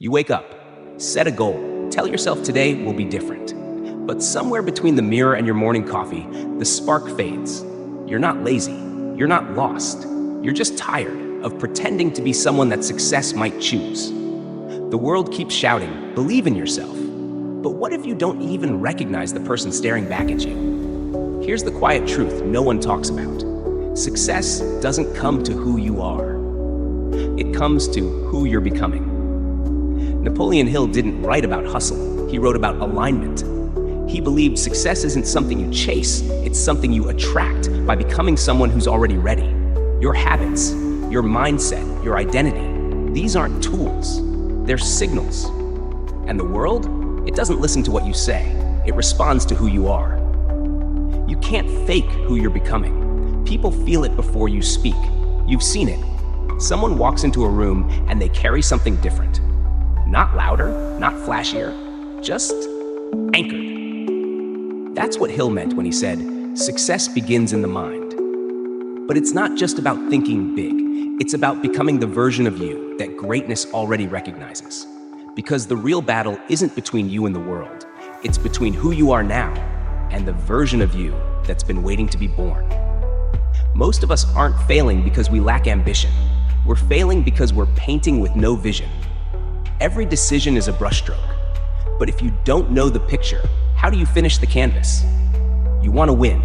You wake up, set a goal, tell yourself today will be different. But somewhere between the mirror and your morning coffee, the spark fades. You're not lazy, you're not lost. You're just tired of pretending to be someone that success might choose. The world keeps shouting, believe in yourself. But what if you don't even recognize the person staring back at you? Here's the quiet truth no one talks about. Success doesn't come to who you are. It comes to who you're becoming. Napoleon Hill didn't write about hustle, he wrote about alignment. He believed success isn't something you chase, it's something you attract by becoming someone who's already ready. Your habits, your mindset, your identity, these aren't tools, they're signals. And the world, it doesn't listen to what you say, it responds to who you are. You can't fake who you're becoming. People feel it before you speak. You've seen it. Someone walks into a room and they carry something different. Not louder, not flashier, just anchored. That's what Hill meant when he said, success begins in the mind. But it's not just about thinking big. It's about becoming the version of you that greatness already recognizes. Because the real battle isn't between you and the world. It's between who you are now and the version of you that's been waiting to be born. Most of us aren't failing because we lack ambition. We're failing because we're painting with no vision. Every decision is a brushstroke. But if you don't know the picture, how do you finish the canvas? You want to win,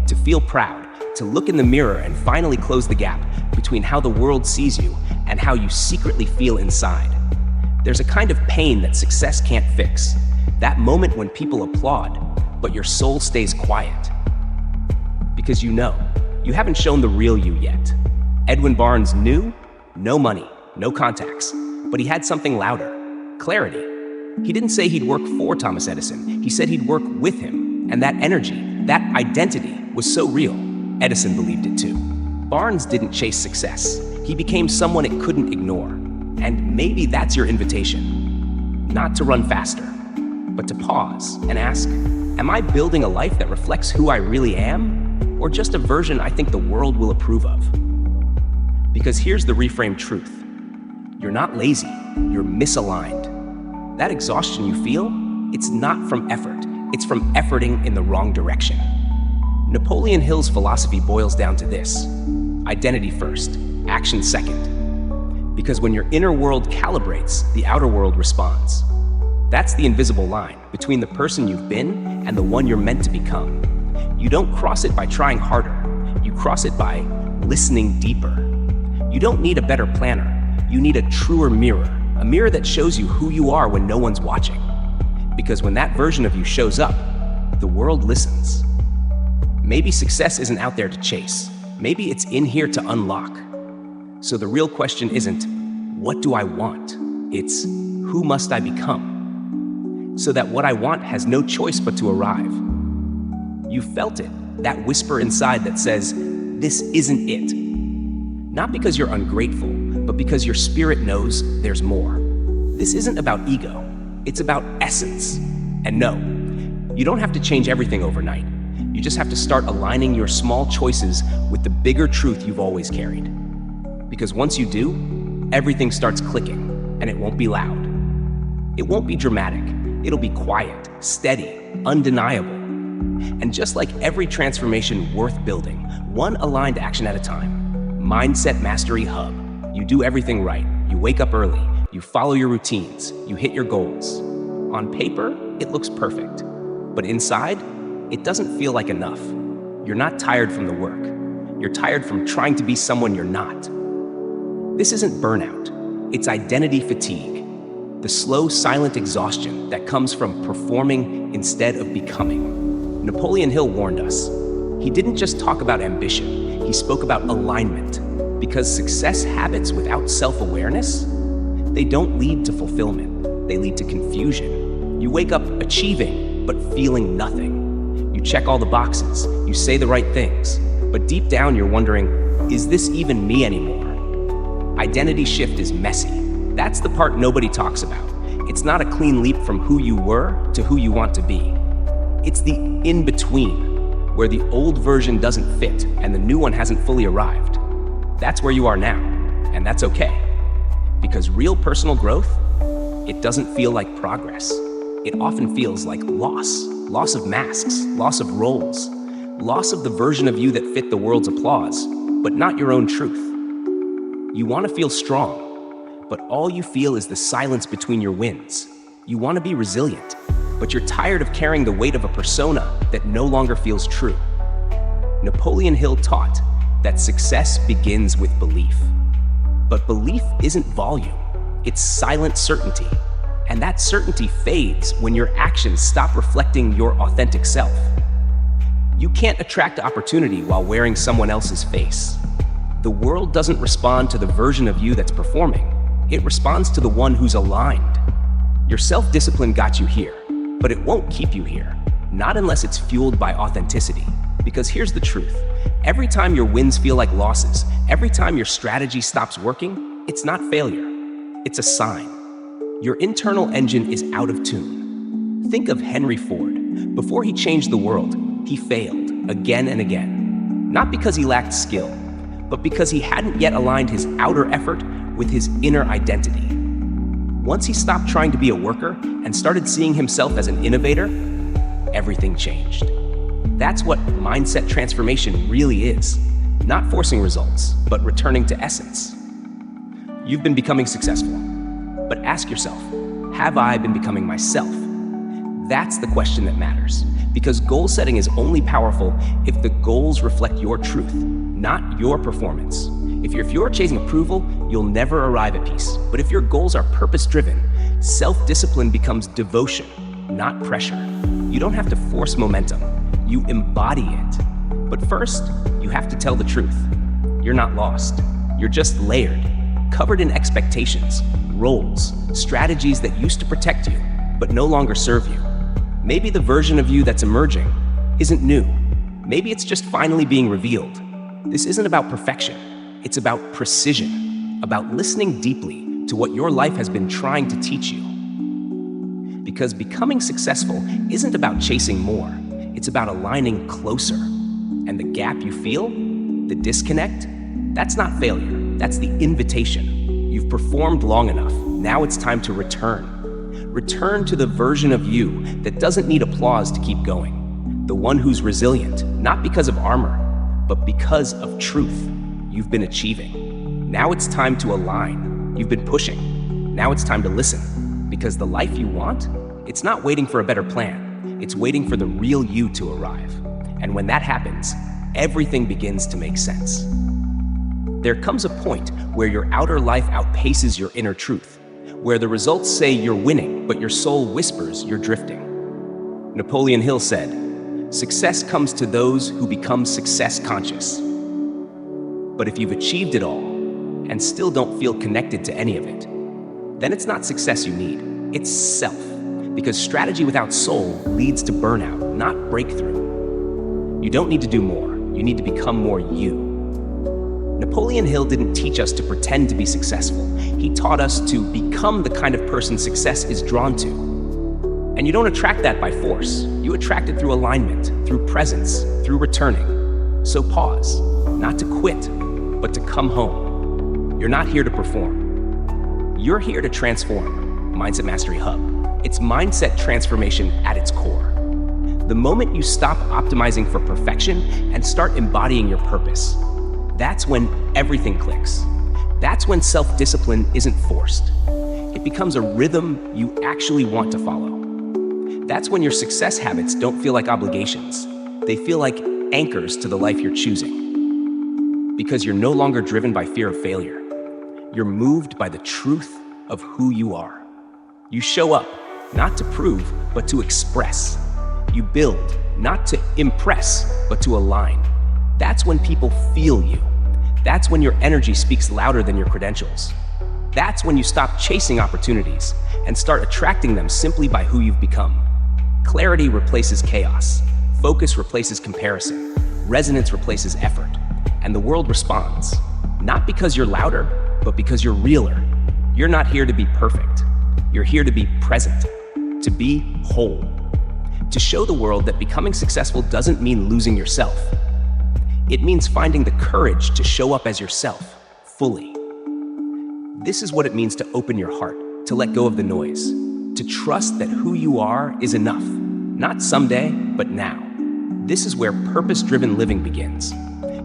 to feel proud, to look in the mirror and finally close the gap between how the world sees you and how you secretly feel inside. There's a kind of pain that success can't fix. That moment when people applaud, but your soul stays quiet. Because you haven't shown the real you yet. Edwin Barnes knew, no money, no contacts, but he had something louder, clarity. He didn't say he'd work for Thomas Edison, he said he'd work with him. And that energy, that identity was so real, Edison believed it too. Barnes didn't chase success, he became someone it couldn't ignore. And maybe that's your invitation. Not to run faster, but to pause and ask, am I building a life that reflects who I really am? Or just a version I think the world will approve of? Because here's the reframed truth. You're not lazy, you're misaligned. That exhaustion you feel, it's not from effort, it's from efforting in the wrong direction. Napoleon Hill's philosophy boils down to this: identity first, action second. Because when your inner world calibrates, the outer world responds. That's the invisible line between the person you've been and the one you're meant to become. You don't cross it by trying harder, you cross it by listening deeper. You don't need a better planner, you need a truer mirror, a mirror that shows you who you are when no one's watching. Because when that version of you shows up, the world listens. Maybe success isn't out there to chase, maybe it's in here to unlock. So the real question isn't, what do I want? It's, who must I become? So that what I want has no choice but to arrive. You felt it, that whisper inside that says, this isn't it. Not because you're ungrateful, but because your spirit knows there's more. This isn't about ego, it's about essence. And no, you don't have to change everything overnight. You just have to start aligning your small choices with the bigger truth you've always carried. Because once you do, everything starts clicking, and it won't be loud. It won't be dramatic, it'll be quiet, steady, undeniable. And just like every transformation worth building, one aligned action at a time. Mindset Mastery Hub. You do everything right. You wake up early. You follow your routines. You hit your goals. On paper, it looks perfect. But inside, it doesn't feel like enough. You're not tired from the work. You're tired from trying to be someone you're not. This isn't burnout. It's identity fatigue. The slow, silent exhaustion that comes from performing instead of becoming. Napoleon Hill warned us. He didn't just talk about ambition. He spoke about alignment. Because success habits without self-awareness, they don't lead to fulfillment. They lead to confusion. You wake up achieving, but feeling nothing. You check all the boxes. You say the right things. But deep down, you're wondering, is this even me anymore? Identity shift is messy. That's the part nobody talks about. It's not a clean leap from who you were to who you want to be. It's the in-between, where the old version doesn't fit and the new one hasn't fully arrived. That's where you are now, and that's okay. Because real personal growth, it doesn't feel like progress. It often feels like loss of masks, loss of roles, loss of the version of you that fit the world's applause, but not your own truth. You want to feel strong, but all you feel is the silence between your wins. You want to be resilient, but you're tired of carrying the weight of a persona that no longer feels true. Napoleon Hill taught that success begins with belief. But belief isn't volume, it's silent certainty. And that certainty fades when your actions stop reflecting your authentic self. You can't attract opportunity while wearing someone else's face. The world doesn't respond to the version of you that's performing. It responds to the one who's aligned. Your self-discipline got you here, but it won't keep you here. Not unless it's fueled by authenticity. Because here's the truth. Every time your wins feel like losses, every time your strategy stops working, it's not failure. It's a sign. Your internal engine is out of tune. Think of Henry Ford. Before he changed the world, he failed again and again. Not because he lacked skill, but because he hadn't yet aligned his outer effort with his inner identity. Once he stopped trying to be a worker and started seeing himself as an innovator, everything changed. That's what mindset transformation really is. Not forcing results, but returning to essence. You've been becoming successful, but ask yourself, have I been becoming myself? That's the question that matters, because goal setting is only powerful if the goals reflect your truth, not your performance. If you're chasing approval, you'll never arrive at peace. But if your goals are purpose-driven, self-discipline becomes devotion, not pressure. You don't have to force momentum. You embody it. But first, you have to tell the truth. You're not lost. You're just layered, covered in expectations, roles, strategies that used to protect you, but no longer serve you. Maybe the version of you that's emerging isn't new. Maybe it's just finally being revealed. This isn't about perfection. It's about precision, about listening deeply to what your life has been trying to teach you. Because becoming successful isn't about chasing more. It's about aligning closer. And the gap you feel, the disconnect, that's not failure. That's the invitation. You've performed long enough. Now it's time to return. Return to the version of you that doesn't need applause to keep going. The one who's resilient, not because of armor, but because of truth you've been achieving. Now it's time to align. You've been pushing. Now it's time to listen. Because the life you want, it's not waiting for a better plan. It's waiting for the real you to arrive. And when that happens, everything begins to make sense. There comes a point where your outer life outpaces your inner truth, where the results say you're winning, but your soul whispers you're drifting. Napoleon Hill said, "Success comes to those who become success conscious." But if you've achieved it all and still don't feel connected to any of it, then it's not success you need, it's self. Because strategy without soul leads to burnout, not breakthrough. You don't need to do more, you need to become more you. Napoleon Hill didn't teach us to pretend to be successful. He taught us to become the kind of person success is drawn to. And you don't attract that by force. You attract it through alignment, through presence, through returning. So pause, not to quit, but to come home. You're not here to perform. You're here to transform. Mindset Mastery Hub. It's mindset transformation at its core. The moment you stop optimizing for perfection and start embodying your purpose, that's when everything clicks. That's when self-discipline isn't forced. It becomes a rhythm you actually want to follow. That's when your success habits don't feel like obligations. They feel like anchors to the life you're choosing. Because you're no longer driven by fear of failure. You're moved by the truth of who you are. You show up, not to prove, but to express. You build, not to impress, but to align. That's when people feel you. That's when your energy speaks louder than your credentials. That's when you stop chasing opportunities and start attracting them simply by who you've become. Clarity replaces chaos. Focus replaces comparison. Resonance replaces effort. And the world responds. Not because you're louder, but because you're realer. You're not here to be perfect. You're here to be present, to be whole. To show the world that becoming successful doesn't mean losing yourself. It means finding the courage to show up as yourself, fully. This is what it means to open your heart, to let go of the noise, to trust that who you are is enough, not someday, but now. This is where purpose-driven living begins.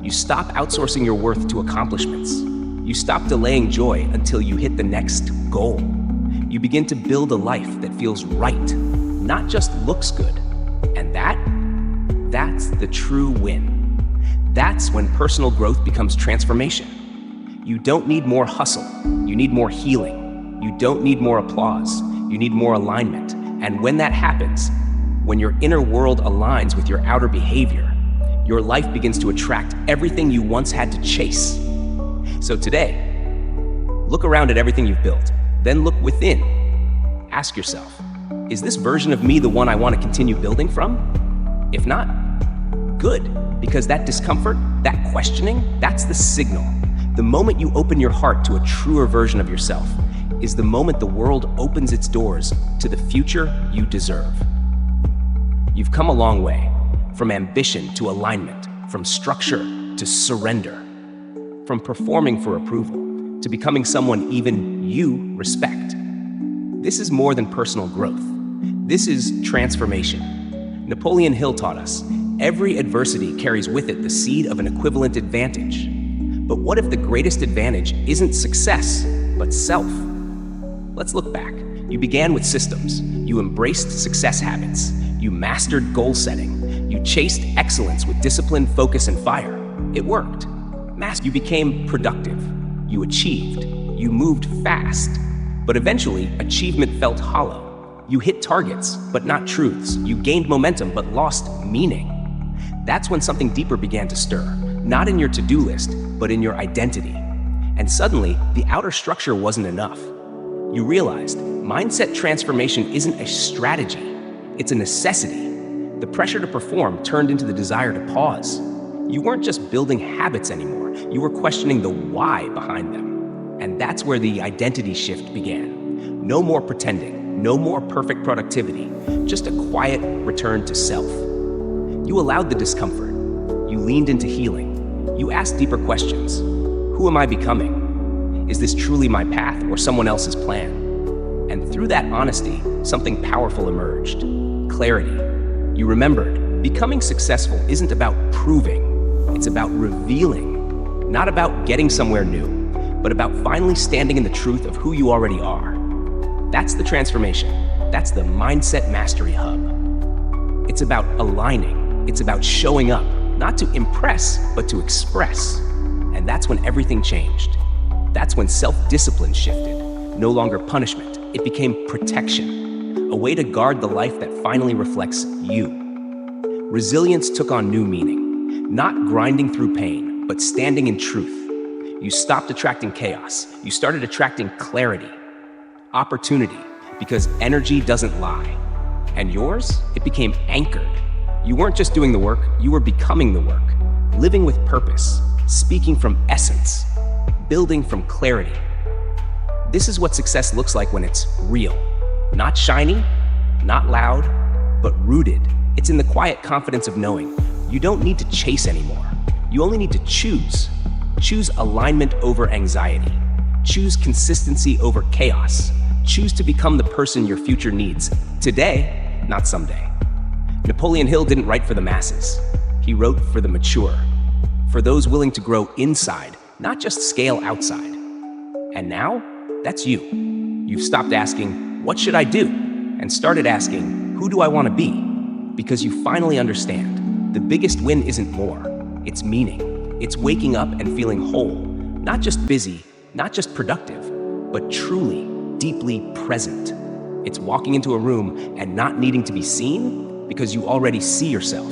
You stop outsourcing your worth to accomplishments. You stop delaying joy until you hit the next goal. You begin to build a life that feels right, not just looks good. And that's the true win. That's when personal growth becomes transformation. You don't need more hustle. You need more healing. You don't need more applause. You need more alignment. And when that happens, when your inner world aligns with your outer behavior, your life begins to attract everything you once had to chase. So today, look around at everything you've built, then look within. Ask yourself, is this version of me the one I want to continue building from? If not, good, because that discomfort, that questioning, that's the signal. The moment you open your heart to a truer version of yourself is the moment the world opens its doors to the future you deserve. You've come a long way, from ambition to alignment, from structure to surrender, from performing for approval to becoming someone even you respect. This is more than personal growth. This is transformation. Napoleon Hill taught us, every adversity carries with it the seed of an equivalent advantage. But what if the greatest advantage isn't success, but self? Let's look back. You began with systems. You embraced success habits. You mastered goal setting. You chased excellence with discipline, focus, and fire. It worked. You became productive. You achieved. You moved fast. But eventually, achievement felt hollow. You hit targets, but not truths. You gained momentum, but lost meaning. That's when something deeper began to stir, not in your to-do list, but in your identity. And suddenly, the outer structure wasn't enough. You realized mindset transformation isn't a strategy, it's a necessity. The pressure to perform turned into the desire to pause. You weren't just building habits anymore, you were questioning the why behind them. And that's where the identity shift began. No more pretending, no more perfect productivity, just a quiet return to self. You allowed the discomfort. You leaned into healing. You asked deeper questions. Who am I becoming? Is this truly my path or someone else's plan? And through that honesty, something powerful emerged. Clarity. You remembered, becoming successful isn't about proving, it's about revealing. Not about getting somewhere new, but about finally standing in the truth of who you already are. That's the transformation. That's the Mindset Mastery Hub. It's about aligning. It's about showing up, not to impress, but to express. And that's when everything changed. That's when self-discipline shifted. No longer punishment, it became protection, a way to guard the life that finally reflects you. Resilience took on new meaning, not grinding through pain, but standing in truth. You stopped attracting chaos. You started attracting clarity, opportunity, because energy doesn't lie. And yours, it became anchored. You weren't just doing the work, you were becoming the work, living with purpose, speaking from essence, building from clarity. This is what success looks like when it's real. Not shiny, not loud, but rooted. It's in the quiet confidence of knowing you don't need to chase anymore. You only need to choose. Choose alignment over anxiety. Choose consistency over chaos. Choose to become the person your future needs today, not someday. Napoleon Hill didn't write for the masses. He wrote for the mature, for those willing to grow inside, not just scale outside. And now, that's you. You've stopped asking, what should I do? And started asking, who do I want to be? Because you finally understand, the biggest win isn't more, it's meaning. It's waking up and feeling whole, not just busy, not just productive, but truly, deeply present. It's walking into a room and not needing to be seen because you already see yourself.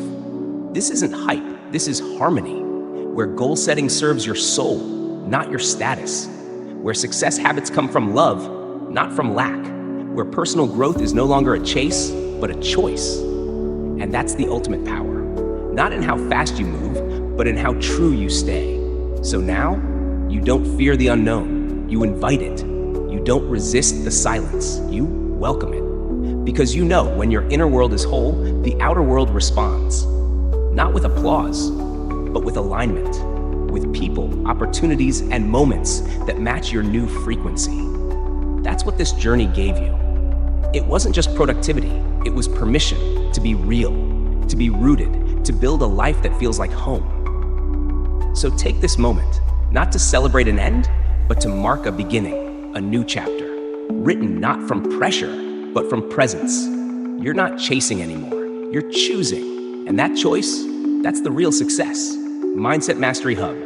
This isn't hype, this is harmony, where goal setting serves your soul, not your status, where success habits come from love, not from lack, where personal growth is no longer a chase, but a choice. And that's the ultimate power, not in how fast you move, but in how true you stay. So now, you don't fear the unknown, you invite it. You don't resist the silence, you welcome it. Because you know when your inner world is whole, the outer world responds. Not with applause, but with alignment, with people, opportunities, and moments that match your new frequency. That's what this journey gave you. It wasn't just productivity, it was permission to be real, to be rooted, to build a life that feels like home. So take this moment, not to celebrate an end, but to mark a beginning, a new chapter, written not from pressure, but from presence. You're not chasing anymore, you're choosing. And that choice, that's the real success. Mindset Mastery Hub,